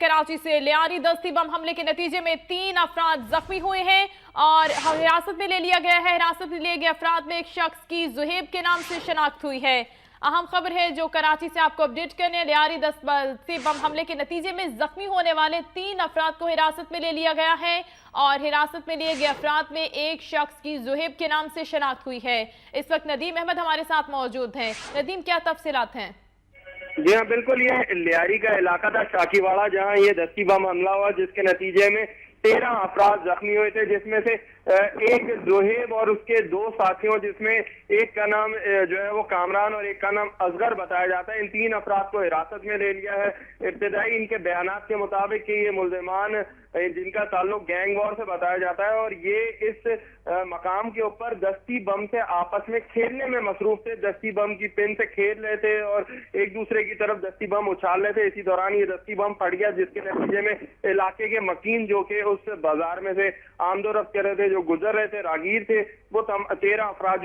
कराची से लियारी दस्ती बम हमले के नतीजे में 3 अफराद जख्मी हुए हैं और हिरासत में ले लिया गया है। हिरासत में लिए गए अफराद में एक शख्स की जुहेब के नाम से शनाख्त हुई है। अहम खबर है जो कराची से आपको अपडेट करने, लियारी दस्ती बम हमले के नतीजे में जख्मी होने वाले 3 अफराद को हिरासत में ले लिया गया है और हिरासत में लिए गए अफराद में एक शख्स की जुहेब के नाम से शनाख्त हुई है। इस वक्त नदीम अहमद हमारे साथ मौजूद हैं। नदीम, क्या तफसीलात हैं? जी हाँ, बिल्कुल। ये लियारी का इलाका था शाकीवाड़ा, जहाँ ये दस्ती बम हमला हुआ, जिसके नतीजे में 13 अफराद जख्मी हुए थे, जिसमें से एक जोहेब और उसके 2 साथियों, जिसमें एक का नाम जो है वो कामरान और एक का नाम असगर बताया जाता है। इन 3 अफराद को हिरासत में ले लिया है। इब्तदाई इनके बयानात के मुताबिक कि ये मुल्जिमान जिनका ताल्लुक गैंग वॉर से बताया जाता है और ये इस मकाम के ऊपर दस्ती बम से आपस में खेलने में मसरूफ थे। दस्ती बम की पिन से खेल रहे थे और एक दूसरे की तरफ दस्ती बम उछाल रहे थे। इसी दौरान ये दस्ती बम फट गया, जिसके नतीजे में इलाके के मकीन जो कि उस बाजार में से आमदोरफ्त कर रहे थे, जो गुजर रहे थे, रागीर थे, वो 13 अफराद